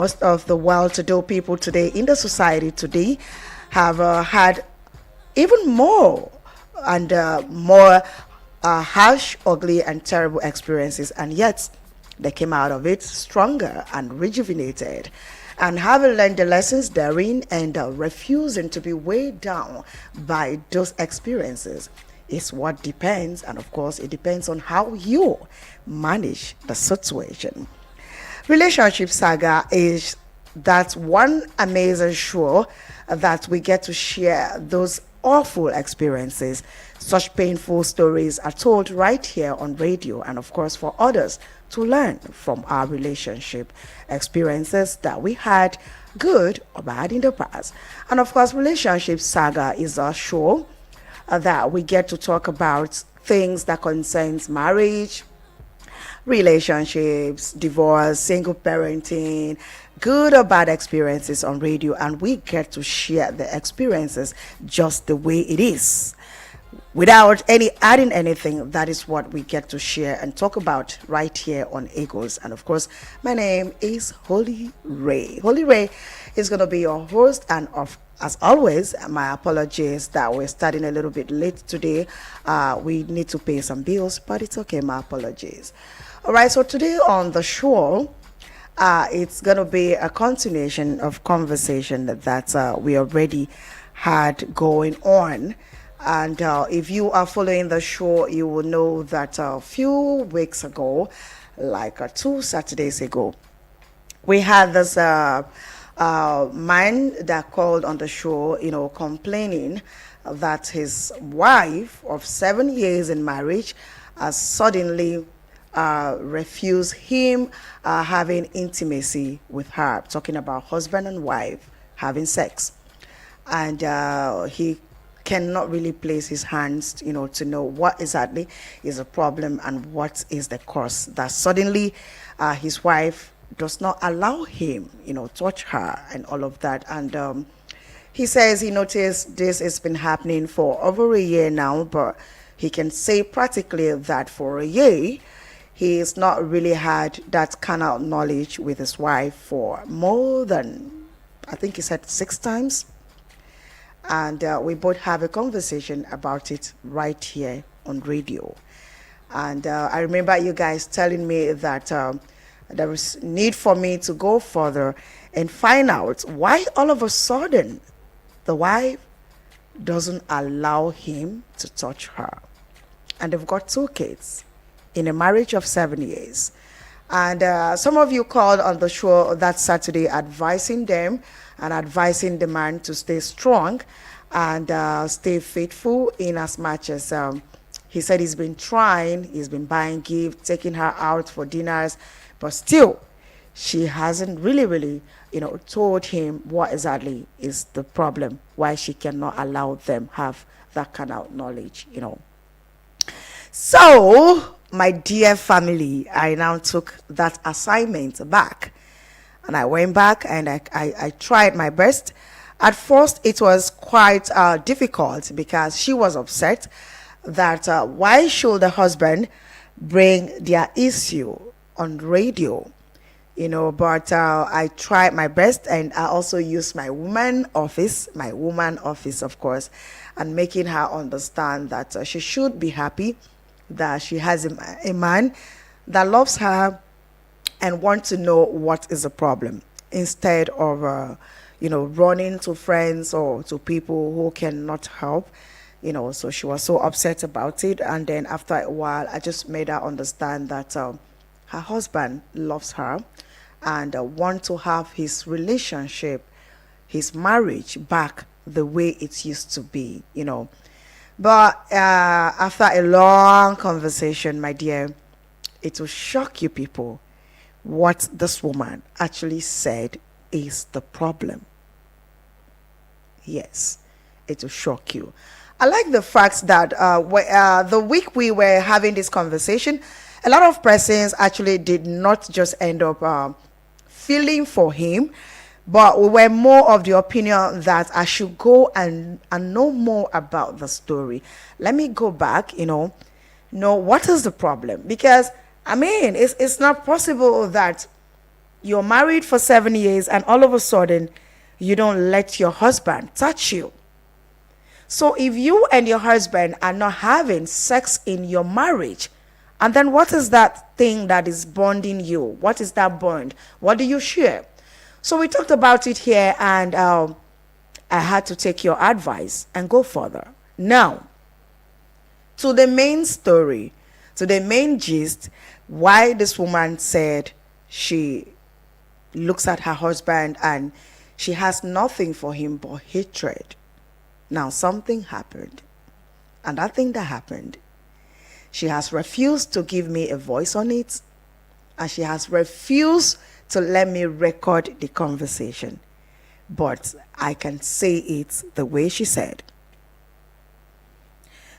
Most of the well-to-do people today in the society today have had even more and more harsh, ugly, and terrible experiences, and yet they came out of it stronger and rejuvenated. And having learned the lessons therein and refusing to be weighed down by those experiences is what depends, and of course, it depends on how you manage the situation. Relationship Saga is that one amazing show that we get to share those awful experiences. Such painful stories are told right here on radio, and of course, for others to learn from our relationship experiences that we had, good or bad, in the past. And of course, Relationship Saga is a show that we get to talk about things that concerns marriage, relationships, divorce, single parenting, good or bad experiences on radio, and we get to share the experiences just the way it is. Without any adding anything, that is what we get to share and talk about right here on Eagles. And of course, my name is Holy Ray. Holy Ray is going to be your host, and as always, my apologies that we're starting a little bit late today. We need to pay some bills, but it's okay. My apologies. All right, so today on the show, it's going to be a continuation of conversation that we already had going on. And if you are following the show, you will know that a few weeks ago, like 2 Saturdays ago, we had this man that called on the show, complaining that his wife of 7 years in marriage suddenly refused him having intimacy with her, talking about husband and wife having sex. And he cannot really place his hands, to know what exactly is a problem and what is the cause that suddenly his wife does not allow him, touch her and all of that. And he says he noticed this has been happening for over a year now, but he can say practically that for a year, he's not really had that carnal knowledge with his wife for more than, I think he said 6 times. And we both have a conversation about it right here on radio. And I remember you guys telling me that there is need for me to go further and find out why all of a sudden the wife doesn't allow him to touch her. And they've got 2 kids in a marriage of 7 years. And some of you called on the show that Saturday advising them and advising the man to stay strong and stay faithful, in as much as he said he's been trying, he's been buying gifts, taking her out for dinners, but still she hasn't really, told him what exactly is the problem, why she cannot allow them have that kind of knowledge. So, my dear family, I now took that assignment back. And I went back and I tried my best. At first, it was quite difficult because she was upset that why should the husband bring their issue on radio? But I tried my best, and I also used my woman office, of course, and making her understand that she should be happy that she has a man that loves her and want to know what is the problem, instead of running to friends or to people who cannot help. So she was so upset about it, and then after a while I just made her understand that her husband loves her and want to have his relationship, his marriage back the way it used to be. But after a long conversation, my dear, it will shock you people what this woman actually said is the problem. Yes, it will shock you. I like the fact that the week we were having this conversation, a lot of persons actually did not just end up feeling for him, but we were more of the opinion that I should go and know more about the story. Let me go back, know what is the problem, because I mean, it's not possible that You're married for 7 years and all of a sudden you don't let your husband touch you. So if you and your husband are not having sex in your marriage, and then what is that thing that is bonding you? What is that bond? What do you share? So we talked about it here, and I had to take your advice and go further. Now, to the main story, to the main gist, why this woman said she looks at her husband and she has nothing for him but hatred. Now, something happened. And that thing that happened, she has refused to give me a voice on it, and she has refused to let me record the conversation. But I can say it the way she said.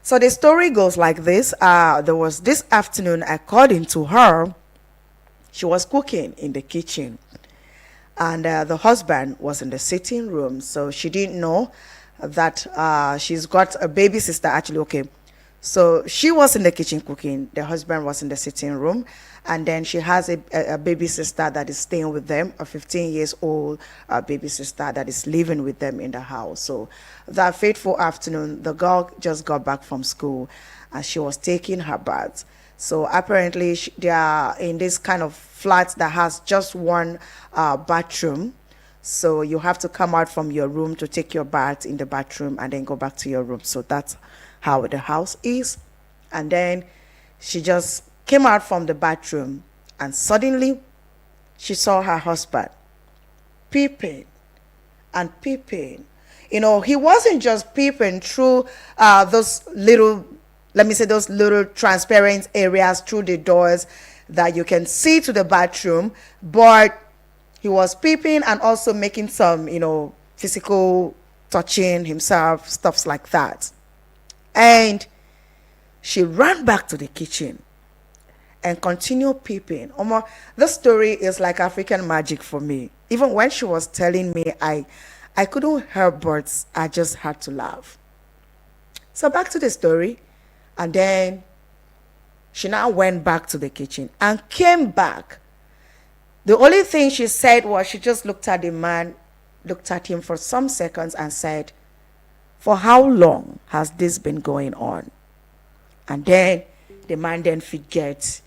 So the story goes like this. There was this afternoon, according to her, she was cooking in the kitchen. And the husband was in the sitting room. So she didn't know that she's got a baby sister. Actually, okay. So she was in the kitchen cooking. The husband was in the sitting room. And then she has a baby sister that is staying with them, a 15 years old baby sister that is living with them in the house. So that fateful afternoon, the girl just got back from school and she was taking her bath. So apparently they are in this kind of flat that has just one bathroom. So you have to come out from your room to take your bath in the bathroom and then go back to your room. So that's how the house is. And then she just came out from the bathroom and suddenly she saw her husband peeping and peeping. You know, he wasn't just peeping through those little, let me say, those little transparent areas through the doors that you can see to the bathroom, but he was peeping and also making some, physical touching himself, stuffs like that. And she ran back to the kitchen and continued peeping. This story is like African magic for me. Even when she was telling me, I couldn't help but I just had to laugh. So back to the story. And then she now went back to the kitchen and came back. The only thing she said was she just looked at the man, looked at him for some seconds and said, "For how long has this been going on?" And then the man then fidget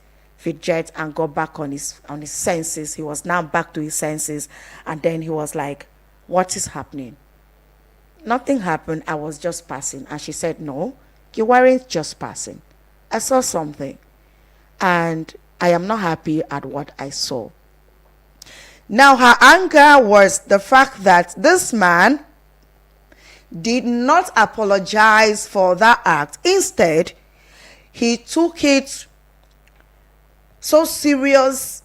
and got back on his senses. He was now back to his senses. And then he was like, "What is happening?" "Nothing happened. I was just passing." And she said, "No, you weren't just passing. I saw something. And I am not happy at what I saw." Now her anger was the fact that this man did not apologize for that act. Instead, he took it so serious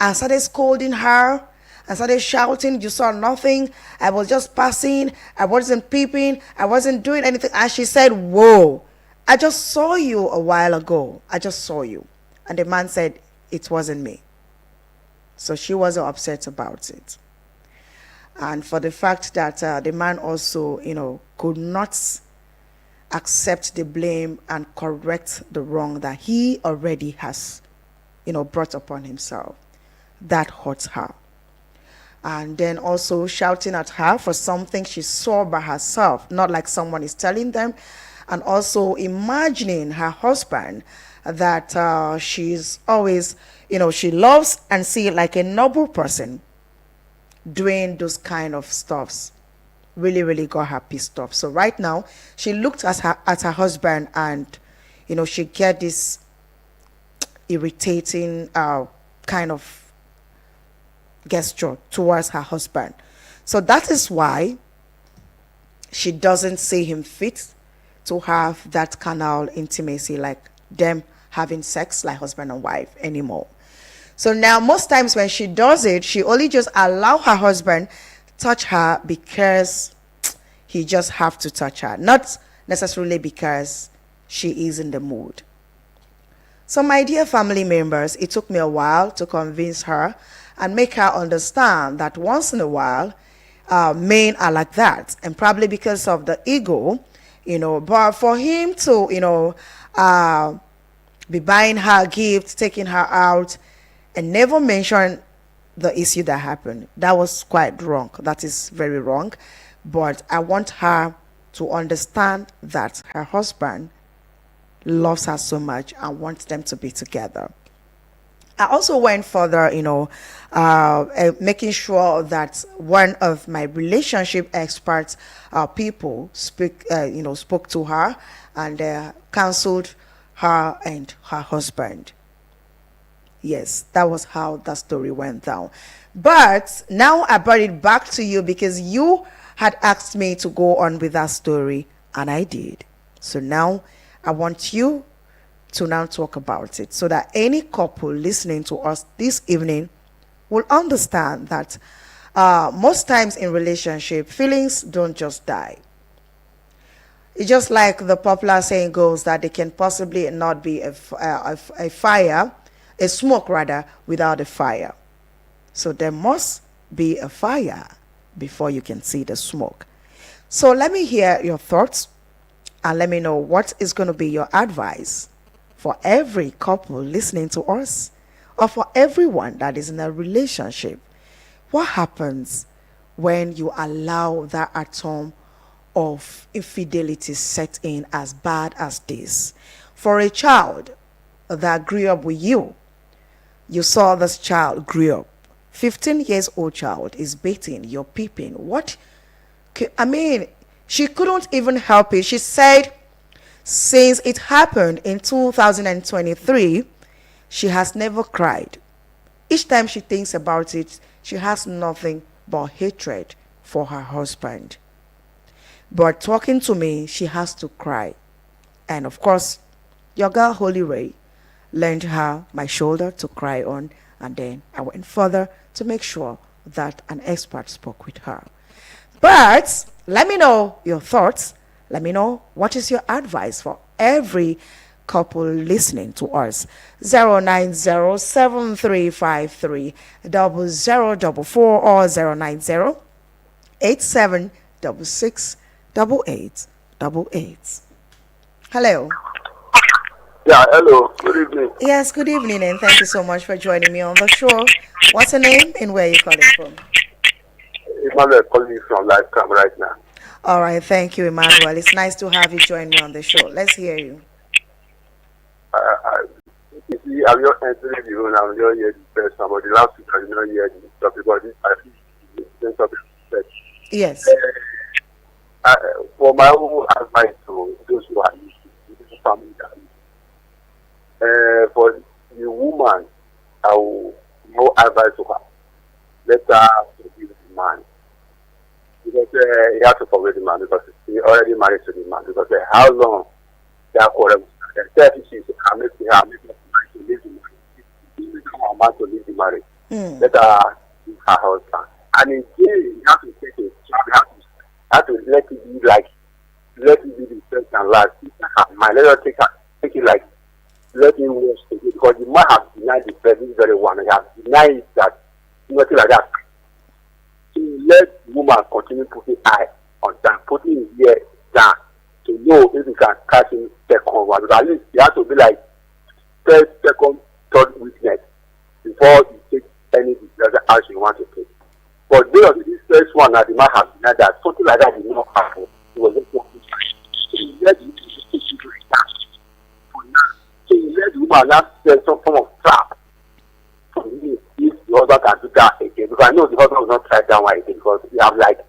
and started scolding her and started shouting, "You saw nothing. I was just passing. I wasn't peeping. I wasn't doing anything." And she said, "Whoa, I just saw you a while ago. I just saw you." And the man said, "It wasn't me." So she wasn't upset about it. And for the fact that the man also, could not accept the blame and correct the wrong that he already has, brought upon himself, that hurt her. And then also shouting at her for something she saw by herself, not like someone is telling them. And also imagining her husband that she's always, she loves and see like a noble person doing those kind of stuffs. Really, really got her pissed off. So right now, she looked at her husband and, she get this irritating kind of gesture towards her husband. So that is why she doesn't see him fit to have that carnal intimacy, like them having sex like husband and wife anymore. So now most times when she does it, she only just allow her husband touch her because he just have to touch her, not necessarily because she is in the mood. So my dear family members, it took me a while to convince her and make her understand that once in a while, men are like that, and probably because of the ego, but for him to, be buying her gifts, taking her out, and never mention the issue that happened. That was quite wrong. That is very wrong. But I want her to understand that her husband loves her so much and wants them to be together. I also went further, making sure that one of my relationship experts, people, spoke to her and counseled her and her husband. Yes, that was how that story went down. But now I brought it back to you because you had asked me to go on with that story, and I did. So now I want you to now talk about it so that any couple listening to us this evening will understand that most times in relationship, feelings don't just die. It's just like the popular saying goes that there can possibly not be a fire, a smoke rather, without a fire. So there must be a fire before you can see the smoke. So let me hear your thoughts and let me know what is going to be your advice for every couple listening to us or for everyone that is in a relationship. What happens when you allow that atom of infidelity set in as bad as this? For a child that grew up with you, you saw this child grew up. 15 years old child is beating, you're peeping. What? I mean, she couldn't even help it. She said since it happened in 2023, she has never cried. Each time she thinks about it, she has nothing but hatred for her husband. But talking to me, she has to cry. And of course, your girl Holy Ray lent her my shoulder to cry on, and then I went further to make sure that an expert spoke with her. But let me know your thoughts. Let me know what is your advice for every couple listening to us. 09073530044 or 09087668888. Hello. Yeah, hello. Good evening. Yes, good evening, and thank you so much for joining me on the show. What's your name and where are you calling from? Emmanuel calling from Livecam right now. All right, thank you, Emmanuel. It's nice to have you join me on the show. Let's hear you. You see, I'm not entering the room. I'm not hearing the first time, but the last week I did not hear the topic because I think it's the topic. Yes. For my own advice to those who are used to this family that for the woman, I will no advice to her. Let her forgive the man. Because he has to forgive the man because he already married to the man. Because how long that quarrel the 36 can make her to leave the marriage. He become a man to leave the marriage. Let her leave her husband. And in jail, you have to take a child, you have to let it be like, let it be the first and last. Let her take it like, let him watch it. Because the man has denied the first, this very one. He has denied that, nothing like that. So let the woman continue putting eye on that, putting his ear down to know if he can catch him second one. But at least he has to be like first, second, third witness before he takes any other action you want to take. But because this first one that the man has denied that something like that did not happen, he was just walking fine. So he let the woman take it like that for now. So he let the woman now set some form of trap for me if the husband can do that again. Because I know the husband will not try that one again because he have like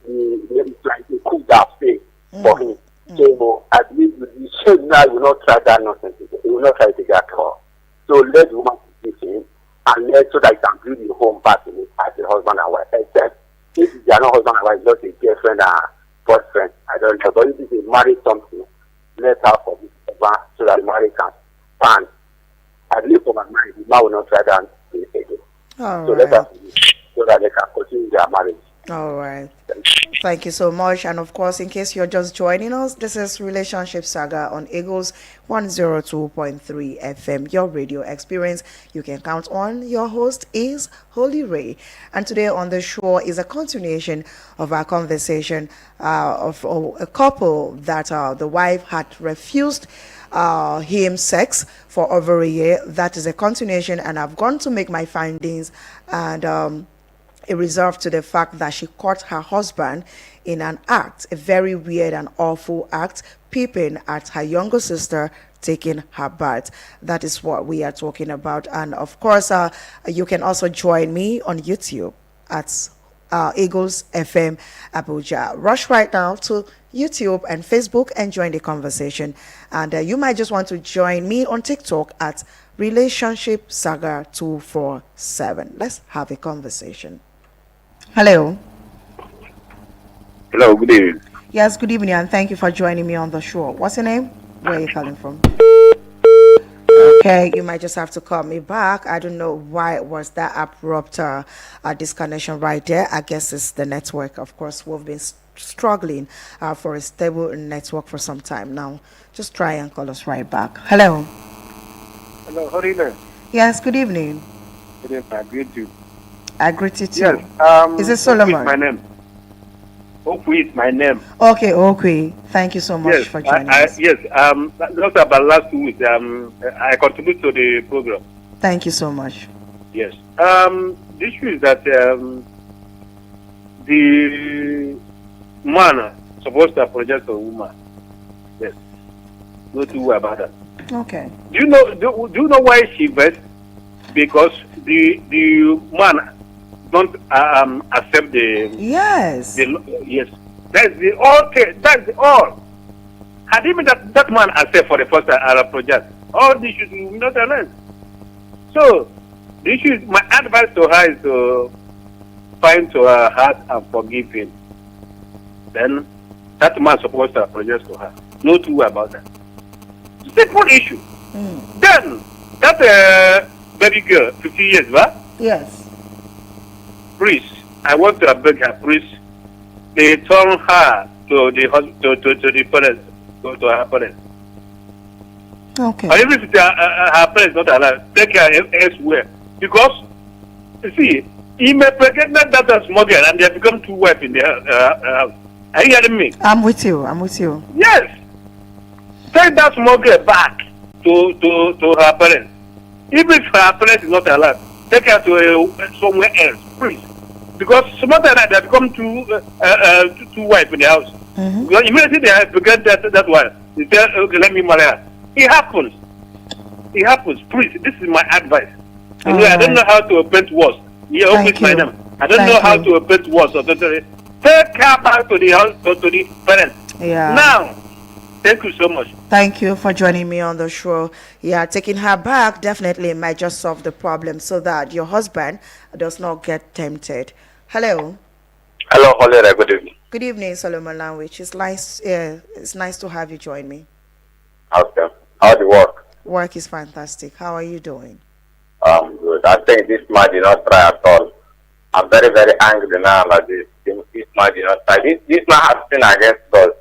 it's like a cool down face for him. So I believe the shame now will not try that nonsense again. He will not try to get caught. So let the woman forgive him and let so that he can build the home back in it as a husband and wife. Except if they are not husband and wife, just a girlfriend and boyfriend. I don't know. But if it's a married something, let her forgive her so that the marriage can stand. I believe for my mind, the man will not try that again. All so right. let her forgive so that they can continue their marriage. All right. Thank you so much. And of course, in case you're just joining us, this is Relationship Saga on Eagles 102.3 FM, your radio experience. You can count on. Your host is Holy Ray. And today on the show is a continuation of our conversation of a couple that the wife had refused him sex for over a year. That is a continuation, and I've gone to make my findings and it reserved to the fact that she caught her husband in an act, a very weird and awful act, peeping at her younger sister taking her bath. That is what we are talking about. And of course, you can also join me on YouTube at Eagles FM Abuja. Rush right now to YouTube and Facebook and join the conversation. And you might just want to join me on TikTok at Relationship Saga 247. Let's have a conversation. Hello. Hello, good evening. Yes, good evening, and thank you for joining me on the show. What's your name? Where are you calling from? Okay, you might just have to call me back. I don't know why it was that abrupt disconnection right there. I guess it's the network. Of course, we've been struggling for a stable network for some time now. Just try and call us right back. Hello. Hello, how are you doing? Yes, good evening. Good evening, I greet you. I greet you too. Yes, Is it Solomon? Okwi is my name. Okwi is my name. Okay, okay. Thank you so much for joining us. Yes, just about last 2 weeks, I contribute to the program. Thank you so much. Yes. The issue is that the man supposed to apologize to a woman. Yes. No two way about that. Okay. Do you know why she vexed? Because the man don't accept the Yes. Yes. That's the all case. That's the all. Had even that man accept for the first time, I'll apologize. All the issues will not arise. So the issue is, my advice to her is to find to her heart and forgive him. Then that man supposed to apologize to her. No two way about that. Simple issue. Then that baby girl, 50 years, right? Yes. Priest, I want to beg her, priest. They turn her to the parents, to her parents. Okay. Or even if her parents not allowed, take her elsewhere. Because, you see, he may pregnant that small girl and they have become two wives in their house. Are you hearing me? I'm with you. I'm with you. Yes. Take that small girl back to her parents. Even if her parents is not allowed, take her to somewhere else, please. Because some of them they become two wives in the house. Mm-hmm. Because immediately they have begun that one. They say, okay, let me marry her. It happens. It happens. Please, this is my advice. You know, I don't know how to paint words. Yeah, always my name. I don't know how to paint words. Take her back to the house, to the parents. Yeah. Now, thank you so much. Thank you for joining me on the show. Yeah, taking her back definitely might just solve the problem so that your husband does not get tempted. Hello. Hello, Holera, good evening. Good evening, Solomon Language. It's nice to have you join me. Okay. How's the work? Work is fantastic. How are you doing? Good. I think this man did not try at all. I'm very, very angry now about this. This man did not try. This man has been against God.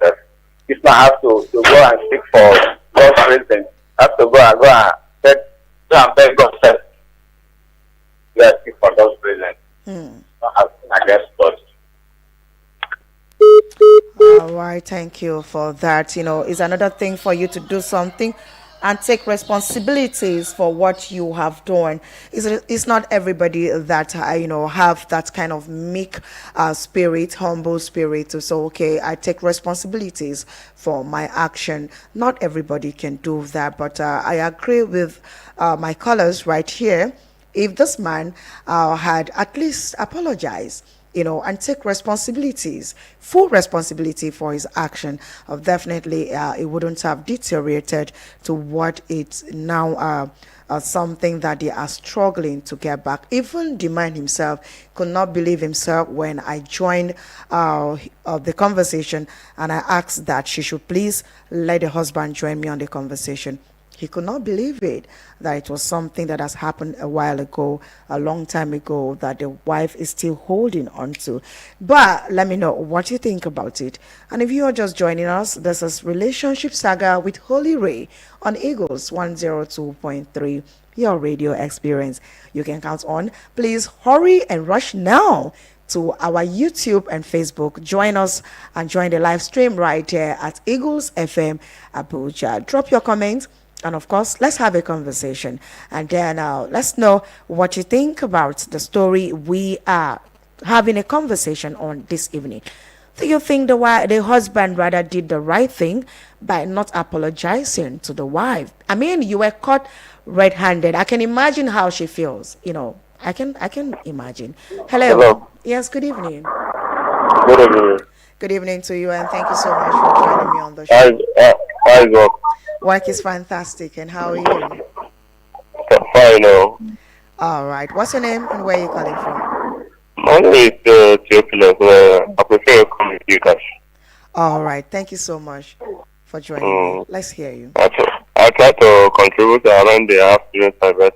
This man has to go and seek for God's reason. Has to go and beg God first. We are seek for God's reason. Not has been against God. All right, thank you for that. You know, it's another thing for you to do something and take responsibilities for what you have done. It's not everybody that have that kind of meek spirit, humble spirit to say, okay, I take responsibilities for my action. Not everybody can do that, but I agree with my callers right here. If this man had at least apologized, and take responsibilities, full responsibility for his action, definitely it wouldn't have deteriorated to what it's now something that they are struggling to get back. Even the man himself could not believe himself when I joined the conversation and I asked that she should please let the husband join me on the conversation. He could not believe it, that it was something that has happened a while ago, a long time ago, that the wife is still holding on to. But let me know what you think about it. And if you are just joining us, this is Relationship Saga with Holy Ray on Eagles 102.3, your radio experience. You can count on. Please hurry and rush now to our YouTube and Facebook. Join us and join the live stream right here at Eagles FM Abuja. Drop your comments, and of course, let's have a conversation. And then let's know what you think about the story we are having a conversation on this evening. Do you think the husband rather did the right thing by not apologizing to the wife? I mean, you were caught red-handed. I can imagine how she feels. I can imagine. Hello. Hello. Yes, good evening. Good evening. Good evening to you, and thank you so much for joining me on the Hi, show. hi, God. Work is fantastic, and how are you? Fine now. All right. What's your name and where are you calling from? My name is Theophilus. I prefer you call me Cash. All right. Thank you so much for joining me. Let's hear you. I tried to contribute around the afternoon time, but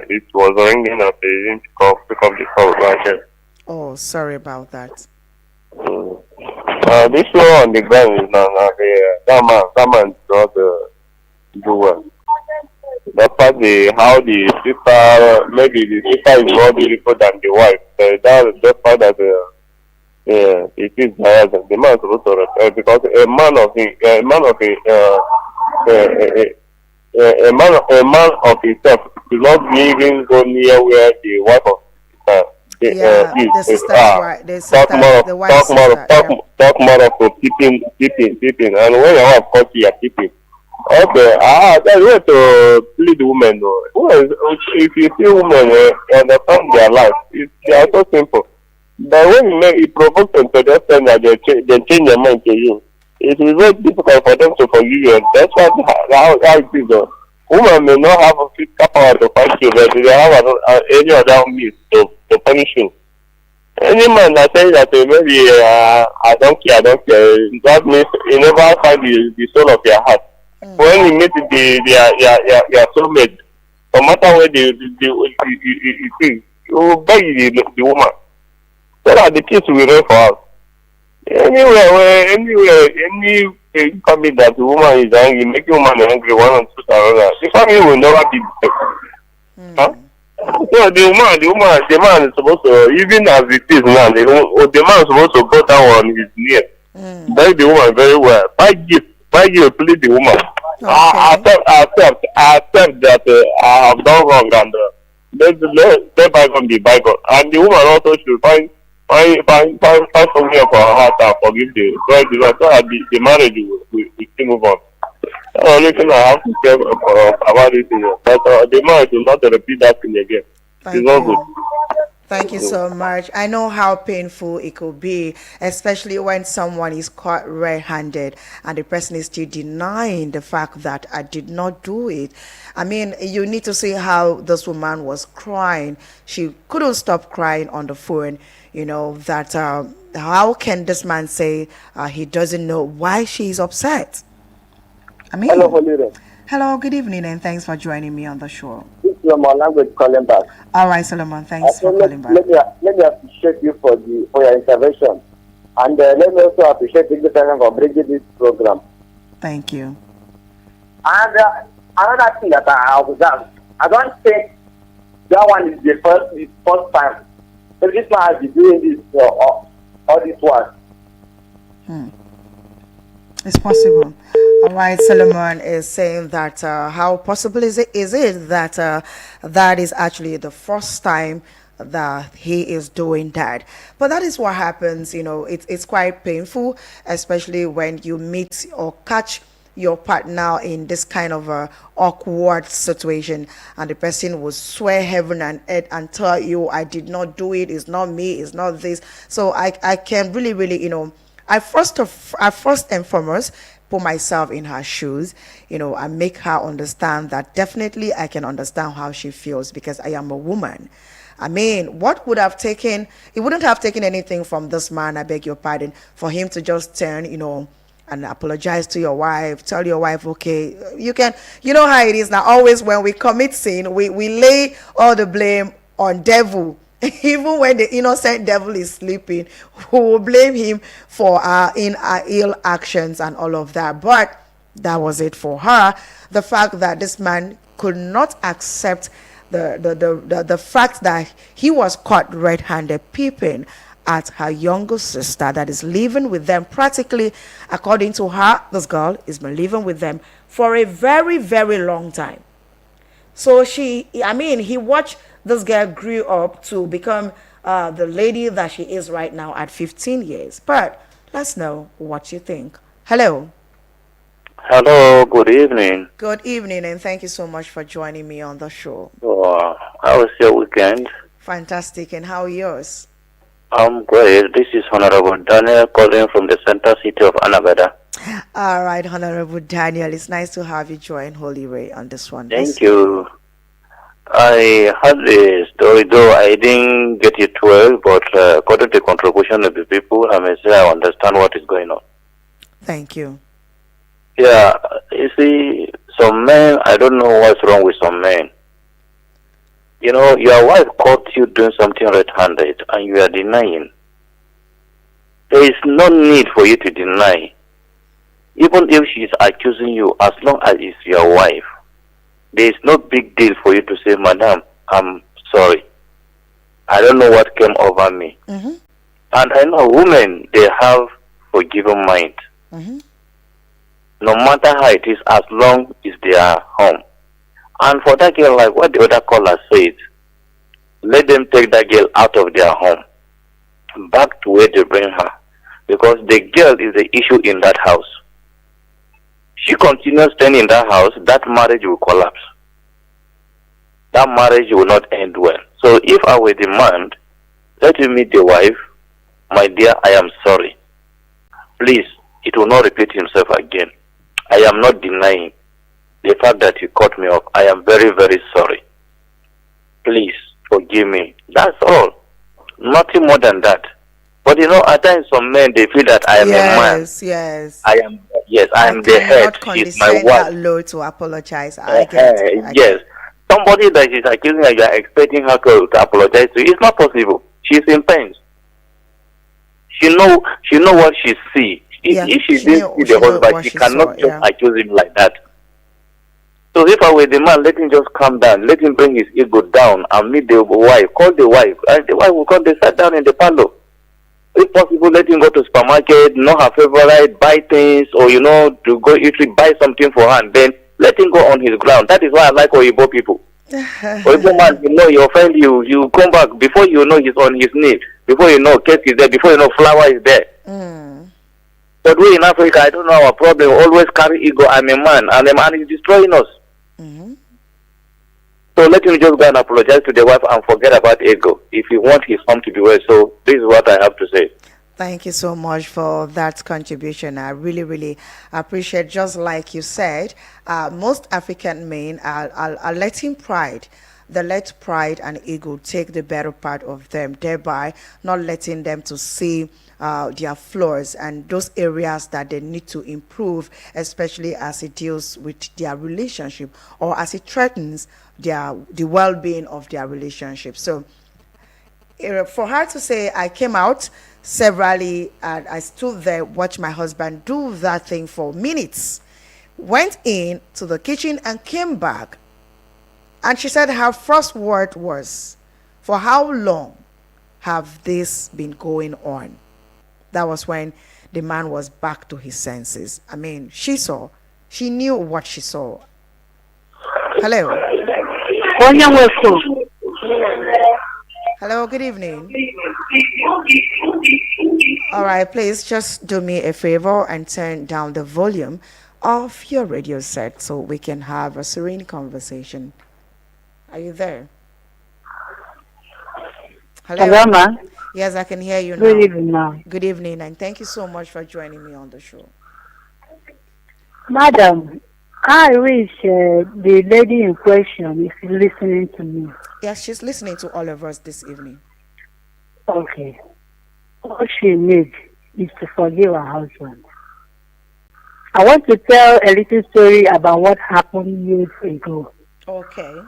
it was ringing up. They didn't pick up the call right here. Oh, sorry about that. This show on the ground is not that man does do well. That's why how the sister, maybe the sister is more beautiful than the wife. That's why that it is biased. The man is supposed to respect, because a man of himself should not be even go near where the wife of Yeah, the is. sister's right. The sister, the wife's sister. Yeah. Talk more of keeping, and when your wife calls you, you're keeping. Okay, that's way to plead women. No. If you see women understand their life, they are so simple. But when you provoke them to the extent that they change their mind to you, it is very difficult for them to forgive you. That's how it is. Women may not have a physical power to fight you, but they have any other means to punish you. Any man that says that maybe I don't care, that means you never find the soul of your heart. When you meet your soulmate, no matter where it is, you will beg the woman, so that the peace will reign for us. Any family that the woman is angry, making woman angry, one and two another, the family will never be the same. Huh? So the man is supposed to, even as it is now, the man is supposed to go down on his knees, beg the woman very well, buy gift, please the woman. Okay. I accept that I have done wrong, and let bygone be bygone. And the woman also should find something for her heart and forgive the God, so that the marriage will still move on. That's the only thing I have to say about this thing. But the marriage will not repeat that thing again. Thank It's not you. good. Thank you so much. I know how painful it could be, especially when someone is caught red-handed and the person is still denying the fact that I did not do it. I mean, you need to see how this woman was crying. She couldn't stop crying on the phone, that how can this man say he doesn't know why she's upset? I mean, Hello, Hollywood. hello, good evening, and thanks for joining me on the show. This is my language calling back. All right, Solomon, thanks for calling back. Let me appreciate you for your intervention, and let me also appreciate you for bringing this program. Thank you. And another thing that I observed, I don't think that one is the first time. So this man has been doing this all this while. It's possible. All right, Solomon is saying that how possible is it that that is actually the first time that he is doing that? But that is what happens. It's quite painful, especially when you meet or catch your partner in this kind of awkward situation, and the person will swear heaven and earth and tell you, I did not do it, it's not me, it's not this. So I can really I first and foremost put myself in her shoes, and make her understand that definitely I can understand how she feels, because I am a woman. I mean, it wouldn't have taken anything from this man, I beg your pardon, for him to just turn, and apologize to your wife. Tell your wife, okay, you can, you know how it is now. Always when we commit sin, we lay all the blame on devil. Even when the innocent devil is sleeping, we will blame him for our ill actions and all of that. But that was it for her. The fact that this man could not accept the fact that he was caught red-handed peeping at her younger sister that is living with them. Practically, according to her, this girl has been living with them for a very, very long time. So he watched this girl grew up to become the lady that she is right now at 15 years. But let's know what you think. Hello. Hello, good evening. Good evening, and thank you so much for joining me on the show. How was your weekend? Fantastic, and how are yours? I'm great. This is Honorable Daniel calling from the center city of Anabeda. All right, Honorable Daniel, it's nice to have you join Holy Ray on this one. Thank you. I heard the story, though I didn't get it well, but according to the contribution of the people, I may say I understand what is going on. Thank you. Yeah, you see, some men, I don't know what's wrong with some men. You know, your wife caught you doing something red-handed and you are denying. There is no need for you to deny. Even if she is accusing you, as long as it's your wife, there is no big deal for you to say, Madam, I'm sorry. I don't know what came over me. Mm-hmm. And I know women, they have forgiving mind. Mm-hmm. No matter how it is, as long as they are home. And for that girl, like what the other caller said, let them take that girl out of their home, back to where they bring her. Because the girl is the issue in that house. She continues staying in that house, that marriage will collapse. That marriage will not end well. So if I were the man, let me meet the wife, my dear, I am sorry. Please, it will not repeat himself again. I am not denying the fact that you caught me up. I am very, very sorry. Please forgive me. That's all. Nothing more than that. But you know, at times some men, they feel that I am a man. Yes. I am the head. She's my wife. That low to apologize. I get. Yes. Somebody that is accusing her, you are expecting her to apologize to you. It's not possible. She's in pain. She know what she sees. If she didn't see the husband, she cannot just accuse him like that. So if I were the man, let him just calm down. Let him bring his ego down and meet the wife. Call the wife. And the wife will come, they sat down in the parlor. If possible, let him go to supermarket, know her favorite, buy things, or to go buy something for her, and then let him go on his ground. That is why I like Oyibo people. Oyibo man, he offend you, you come back, before you know he's on his knee, before you know cake is there, before you know flour is there. But we in Africa, I don't know our problem, we always carry ego, I'm a man, and a man is destroying us. So let him just go and apologize to the wife and forget about ego if he wants his home to be well. So this is what I have to say. Thank you so much for that contribution. I really, really appreciate. Just like you said, most African men are letting pride. They let pride and ego take the better part of them, thereby not letting them to see their flaws and those areas that they need to improve, especially as it deals with their relationship or as it threatens the well-being of their relationship. So for her to say, I came out severally and I stood there, watched my husband do that thing for minutes, went in to the kitchen and came back, and she said her first word was, for how long have this been going on? That was when the man was back to his senses. I mean, she knew what she saw. Hello. Hello, good evening. All right, please just do me a favor and turn down the volume of your radio set so we can have a serene conversation. Are you there? Hello, ma. Yes, I can hear you now. Good evening, ma. Good evening, and thank you so much for joining me on the show. Madam, I wish the lady in question is listening to me. Yes, she's listening to all of us this evening. Okay. All she needs is to forgive her husband. I want to tell a little story about what happened years ago. Okay.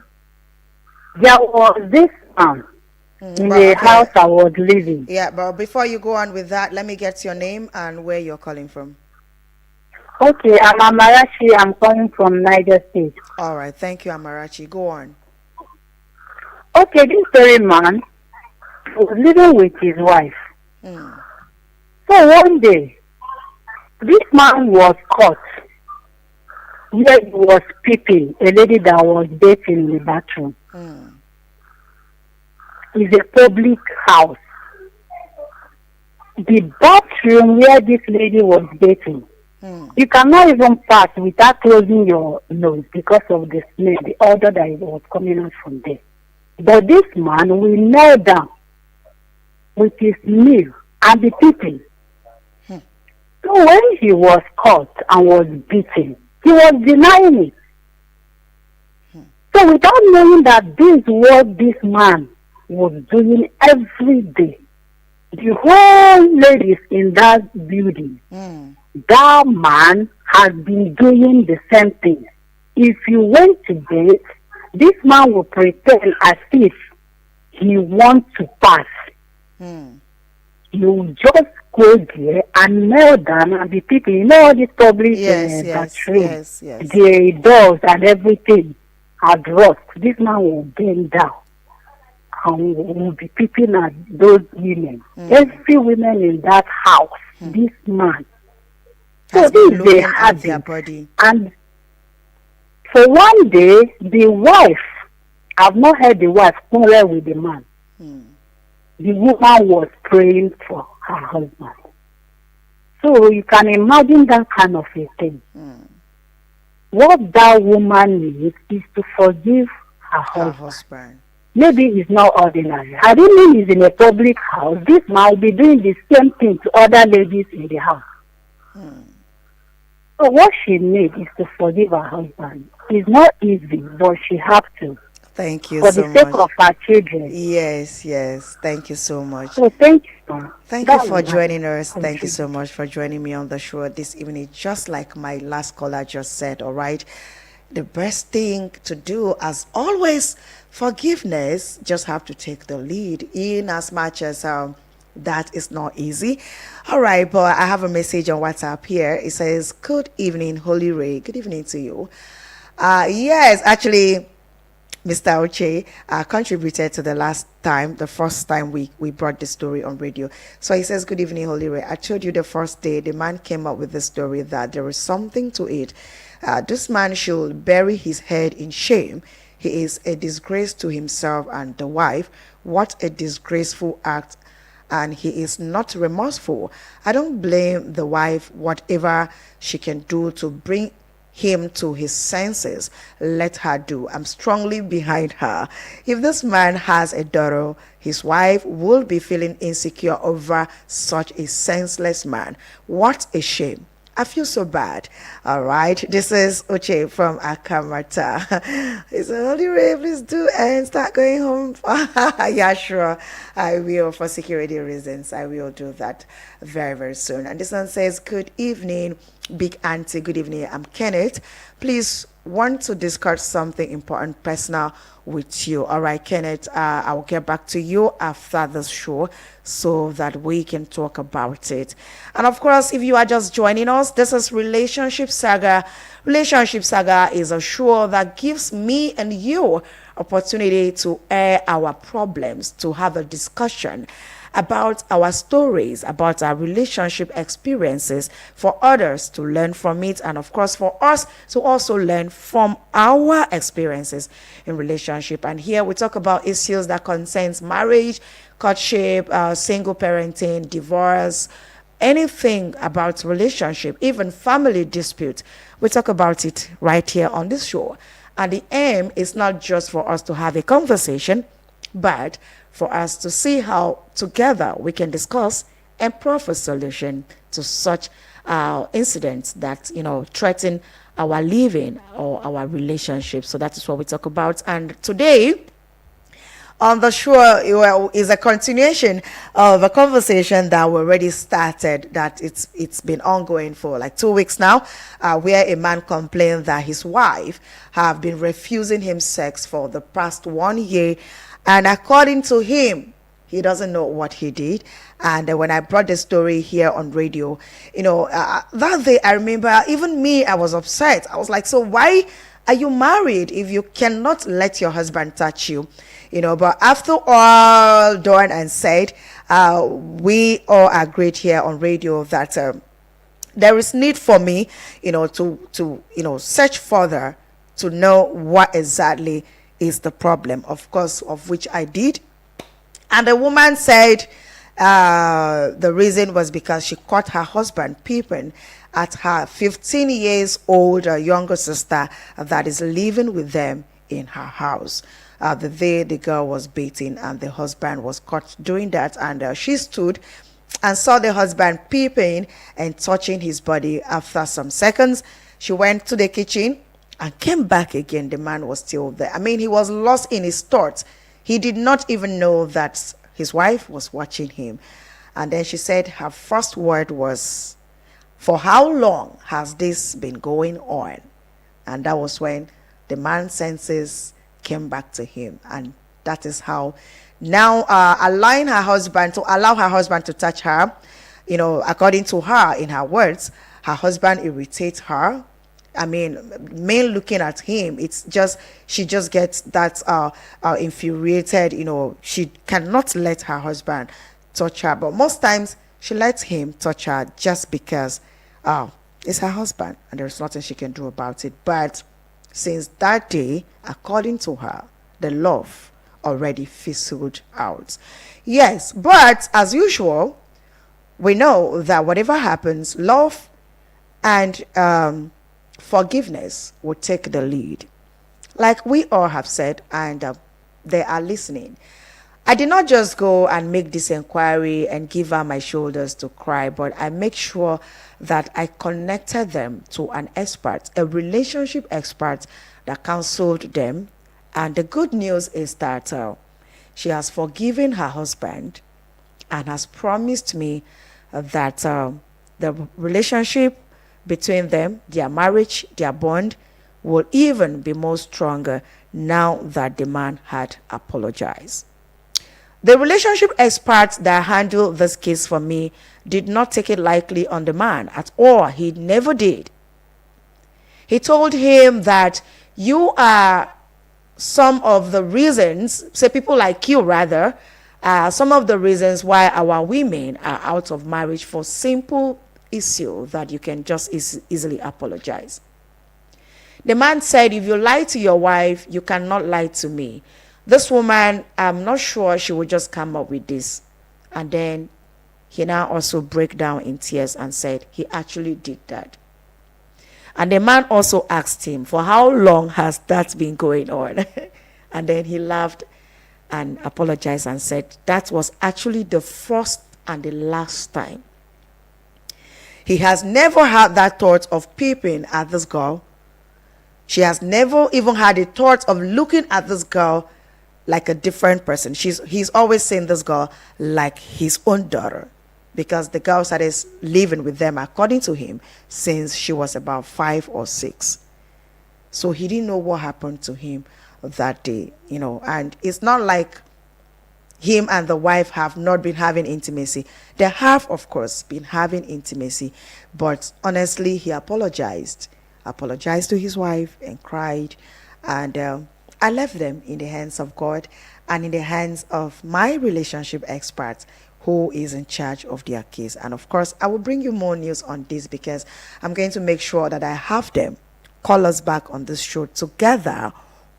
There was this man in But the house okay. I was living. Yeah, but before you go on with that, let me get your name and where you're calling from. Okay, I'm Amarachi. I'm calling from Niger State. All right. Thank you, Amarachi. Go on. Okay, this very man was living with his wife. Mm. So one day, this man was caught where he was peeping a lady that was dating in the bathroom. Mm. It's a public house. The bathroom where this lady was dating, you cannot even pass without closing your nose because of the smell, the odor that was coming out from there. But this man will kneel down with his knee and be peeping. So when he was caught and was beaten, he was denying it. So without knowing that this is what this man was doing every day, the whole ladies in that building, that man has been doing the same thing. If you went to bed, this man will pretend as if he wants to pass. You just go there and kneel down and the people, you know, all these public bathroom, the doors and everything are rust. This man will bend down and will be peeping at those women. Every woman in that house, this man. So this is a habit. And so one day, the wife, I've not heard the wife quarrel with the man. The woman was praying for her husband. So you can imagine that kind of a thing. What that woman needs is to forgive her husband. Maybe it's not ordinary. I don't mean he's in a public house. This man will be doing the same thing to other ladies in the house. So what she needs is to forgive her husband. It's not easy, but she has to. Thank you for so the sake much. of our children. Yes, yes. Thank you so much. So thank you. Thank you for joining us. Thank you so much for joining me on the show this evening. Just like my last caller just said, all right, the best thing to do, as always, forgiveness. Just have to take the lead in as much as that is not easy. All right, but I have a message on WhatsApp here. It says, "Good evening, Holy Ray. Good evening to you." Yes, actually, Mr. Oche contributed to the first time we brought this story on radio. So he says, "Good evening, Holy Ray. I told you the first day the man came up with the story that there is something to it. This man should bury his head in shame. He is a disgrace to himself and the wife. What a disgraceful act. And he is not remorseful. I don't blame the wife, whatever she can do to bring him to his senses, let her do. I'm strongly behind her. If this man has a daughter, his wife will be feeling insecure over such a senseless man. What a shame. I feel so bad." All right. This is Uche from Akamata. It's a Holy Ray, please do and start going home. Yeah, sure. I will, for security reasons. I will do that very, very soon. And this one says, "Good evening, Big Auntie. Good evening. I'm Kenneth. Please want to discuss something important, personal with you." All right, Kenneth, I'll get back to you after the show so that we can talk about it. And of course, if you are just joining us, this is Relationship Saga. Relationship Saga is a show that gives me and you opportunity to air our problems, to have a discussion about our stories, about our relationship experiences, for others to learn from it, and of course for us to also learn from our experiences in relationship. And here we talk about issues that concerns marriage, courtship, single parenting, divorce, anything about relationship, even family dispute. We talk about it right here on this show. And the aim is not just for us to have a conversation, but for us to see how together we can discuss and proffer solution to such incidents that threaten our living or our relationship. So that is what we talk about. And today on the show well, is a continuation of a conversation that we already started, that it's been ongoing for like 2 weeks now, where a man complained that his wife have been refusing him sex for the past 1 year, and according to him, he doesn't know what he did. And when I brought the story here on radio, that day I remember, even me, I was upset. I was like, so why are you married if you cannot let your husband touch you? But after all done and said, we all agreed here on radio that there is need for me, to search further to know what exactly is the problem, of course, of which I did. And the woman said the reason was because she caught her husband peeping at her 15 years old younger sister that is living with them in her house. The day the girl was bathing and the husband was caught doing that, and she stood and saw the husband peeping and touching his body. After some seconds, she went to the kitchen and came back again. The man was still there. I mean, he was lost in his thoughts. He did not even know that his wife was watching him. And then she said her first word was, "For how long has this been going on?" And that was when the man's senses came back to him. And that is how now allowing her husband to allow her husband to touch her, according to her, in her words, her husband irritates her. I mean, men looking at him, she just gets that infuriated. She cannot let her husband touch her, but most times she lets him touch her just because it's her husband and there's nothing she can do about it. But since that day, according to her, the love already fizzled out. Yes, but as usual, we know that whatever happens, love and forgiveness will take the lead. Like we all have said, and they are listening. I did not just go and make this inquiry and give her my shoulders to cry, but I make sure that I connected them to an expert, a relationship expert that counseled them. And the good news is that she has forgiven her husband and has promised me that the relationship between them, their marriage, their bond, will even be more stronger now that the man had apologized. The relationship experts that handled this case for me did not take it lightly on the man at all. He never did. He told him that you are some of the reasons, say people like you rather, some of the reasons why our women are out of marriage, for simple issue that you can just easily apologize. The man said, if you lie to your wife, you cannot lie to me. This woman, I'm not sure she would just come up with this. And then he now also broke down in tears and said he actually did that. And the man also asked him, for how long has that been going on? And then he laughed and apologized and said that was actually the first and the last time. He has never had that thought of peeping at this girl. She has never even had a thought of looking at this girl like a different person. He's always seen this girl like his own daughter, because the girl started living with them, according to him, since she was about 5 or 6. So he didn't know what happened to him that day, and it's not like him and the wife have not been having intimacy. They have, of course, been having intimacy, but honestly, he apologized to his wife and cried, and I left them in the hands of God and in the hands of my relationship expert, who is in charge of their case. And of course, I will bring you more news on this, because I'm going to make sure that I have them call us back on this show together,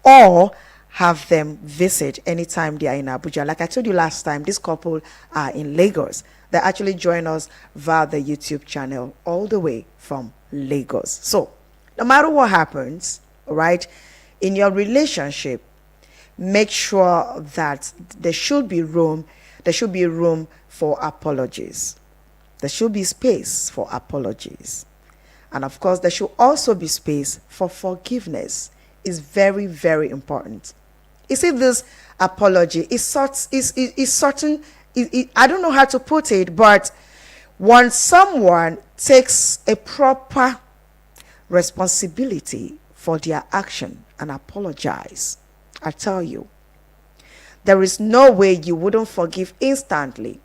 or have them visit anytime they are in Abuja. Like I told you last time, this couple are in Lagos. They actually join us via the YouTube channel all the way from Lagos. So no matter what happens, right, in your relationship, make sure that there should be room for apologies. There should be space for apologies. And of course, there should also be space for forgiveness. It's very, very important. You see, this apology is certain. I don't know how to put it, but when someone takes a proper responsibility for their action and apologize, I tell you, there is no way you wouldn't forgive instantly.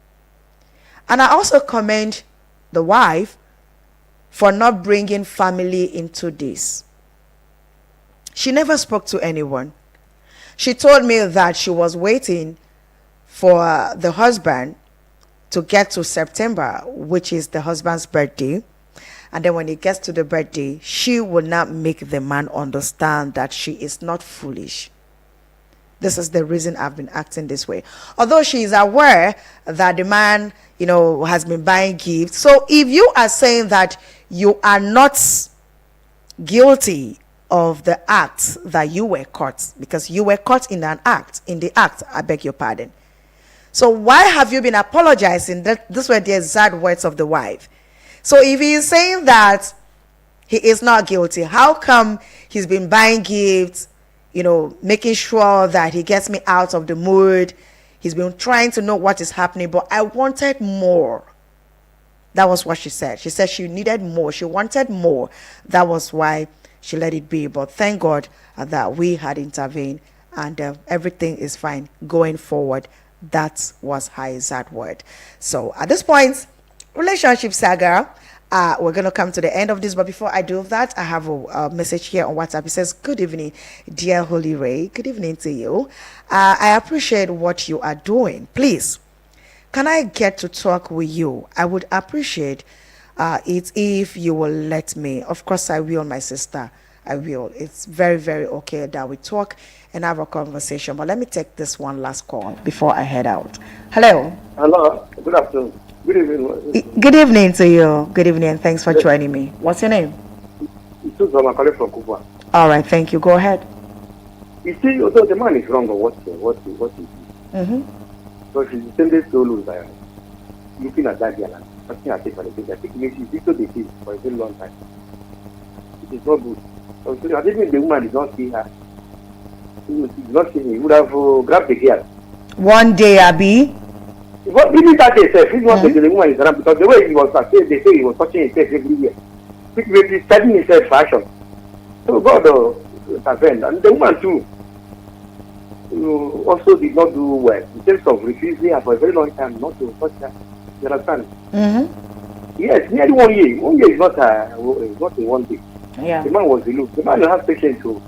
And I also commend the wife for not bringing family into this. She never spoke to anyone. She told me that she was waiting for the husband to get to September, which is the husband's birthday. And then when he gets to the birthday, she will not make the man understand that she is not foolish. This is the reason I've been acting this way. Although she is aware that the man, has been buying gifts. So if you are saying that you are not guilty of the act that you were caught, because you were caught in the act, I beg your pardon. So why have you been apologizing? These were the exact words of the wife. So if he is saying that he is not guilty, how come he's been buying gifts, making sure that he gets me out of the mood? He's been trying to know what is happening, but I wanted more. That was what she said. She said she needed more. She wanted more. That was why she let it be. But thank God that we had intervened, and everything is fine going forward. That was her exact word. So at this point, relationship saga, we're going to come to the end of this. But before I do that, I have a message here on WhatsApp. It says, "Good evening, dear Holy Ray. Good evening to you. I appreciate what you are doing. Please, can I get to talk with you? I would appreciate it if you will let me." Of course, I will, my sister. I will. It's very, very okay that we talk and have a conversation. But let me take this one last call before I head out. Hello. Hello. Good afternoon. Good evening. Good evening to you. Good evening. Thanks for joining me. What's your name? I'm calling from Kuba. All right. Thank you. Go ahead. You see, although the man is wrong on what he did. Mm-hmm. So she's sending solos looking at that girl and asking her take for the thing. I think maybe she's still the thing for a very long time. It is not good. So I think the woman did not see her. He did not see me. He would have grabbed the girl. One day, Abby. What did that day say? He's not the woman is around because the way he was they say he was touching himself every year. He's studying himself fashion. So God intervened. And the woman too also did not do well in terms of refusing her for a very long time not to touch her. You understand? Mm-hmm. Yes, nearly 1 year. 1 year is not in 1 day. Yeah. The man was aloof. The man has patience too.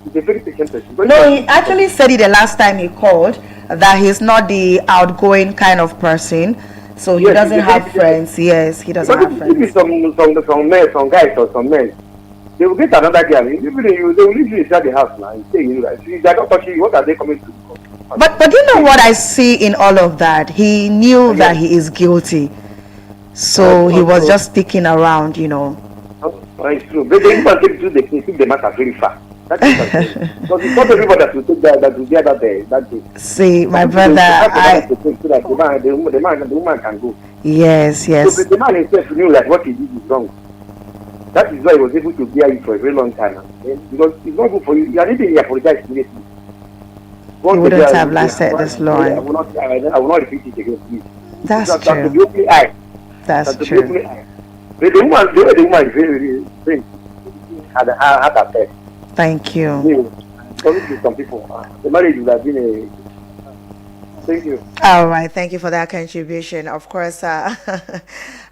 He's a very patient person. No, he actually said it the last time he called that he's not the outgoing kind of person. So he doesn't have friends. Yes, he doesn't have friends. If some men, some guys or some men, they will get another girl. They will leave you inside the house now and say, if they're not touching you, what are they coming to do? But you know what I see in all of that? He knew that he is guilty. So he was just sticking around, It's true. But they even take the matter very far. That is because it's not everybody that will take that will get that day. See, my brother, the woman can go. Yes. So the man himself knew that what he did is wrong. That is why he was able to bear it for a very long time. Because it's not good for you. You are needing to apologize immediately. You wouldn't have lasted this long. I will not repeat it again, please. That's true. That's the open eye. That's true. But the woman is very, very had a pet. Thank you. Some people, the marriage would have been a. Thank you. All right, thank you for that contribution. Of course, I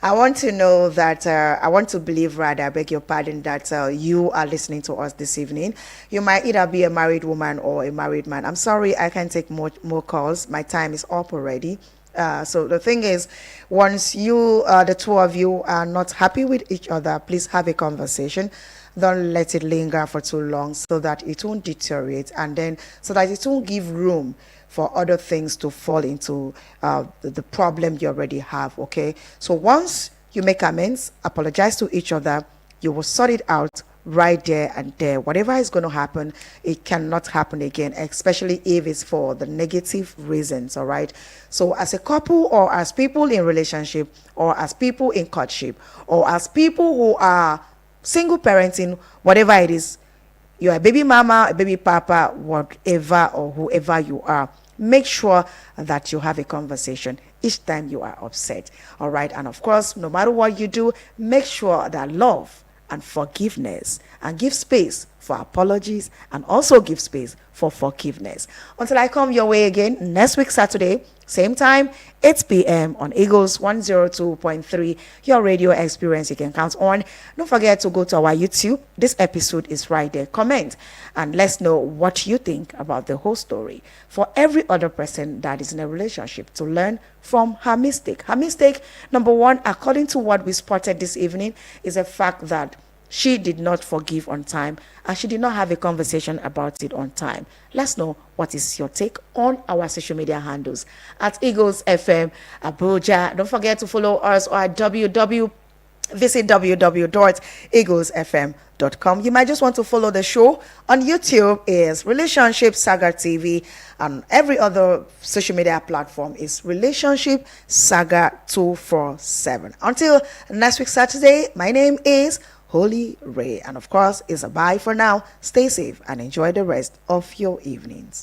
want to know that I want to believe, rather, I beg your pardon, that you are listening to us this evening. You might either be a married woman or a married man. I'm sorry, I can't take more calls. My time is up already. So the thing is, once the two of you are not happy with each other, please have a conversation. Don't let it linger for too long so that it won't deteriorate, and then so that it won't give room for other things to fall into the problem you already have. Okay, so once you make amends, apologize to each other, you will sort it out right there and there. Whatever is going to happen, it cannot happen again, especially if it's for the negative reasons. All right, so as a couple, or as people in relationship, or as people in courtship, or as people who are single parenting, whatever it is, you're a baby mama, a baby papa, whatever or whoever you are, make sure that you have a conversation each time you are upset. All right. And of course, no matter what you do, make sure that love and forgiveness, and give space for apologies, and also give space for forgiveness. Until I come your way again next week, Saturday, same time, 8 p.m. on Eagles 102.3, your radio experience you can count on. Don't forget to go to our YouTube. This episode is right there. Comment and let's know what you think about the whole story. For every other person that is in a relationship to learn from her mistake. Her mistake, number one, according to what we spotted this evening, is the fact that she did not forgive on time and she did not have a conversation about it on time. Let's know what is your take on our social media handles at Eagles FM Abuja. Don't forget to follow us at visit www.eaglesfm.com. You might just want to follow the show on YouTube is Relationship Saga TV, and every other social media platform is Relationship Saga 247. Until next week Saturday, my name is Holy Ray, and of course, it's a bye for now. Stay safe and enjoy the rest of your evenings.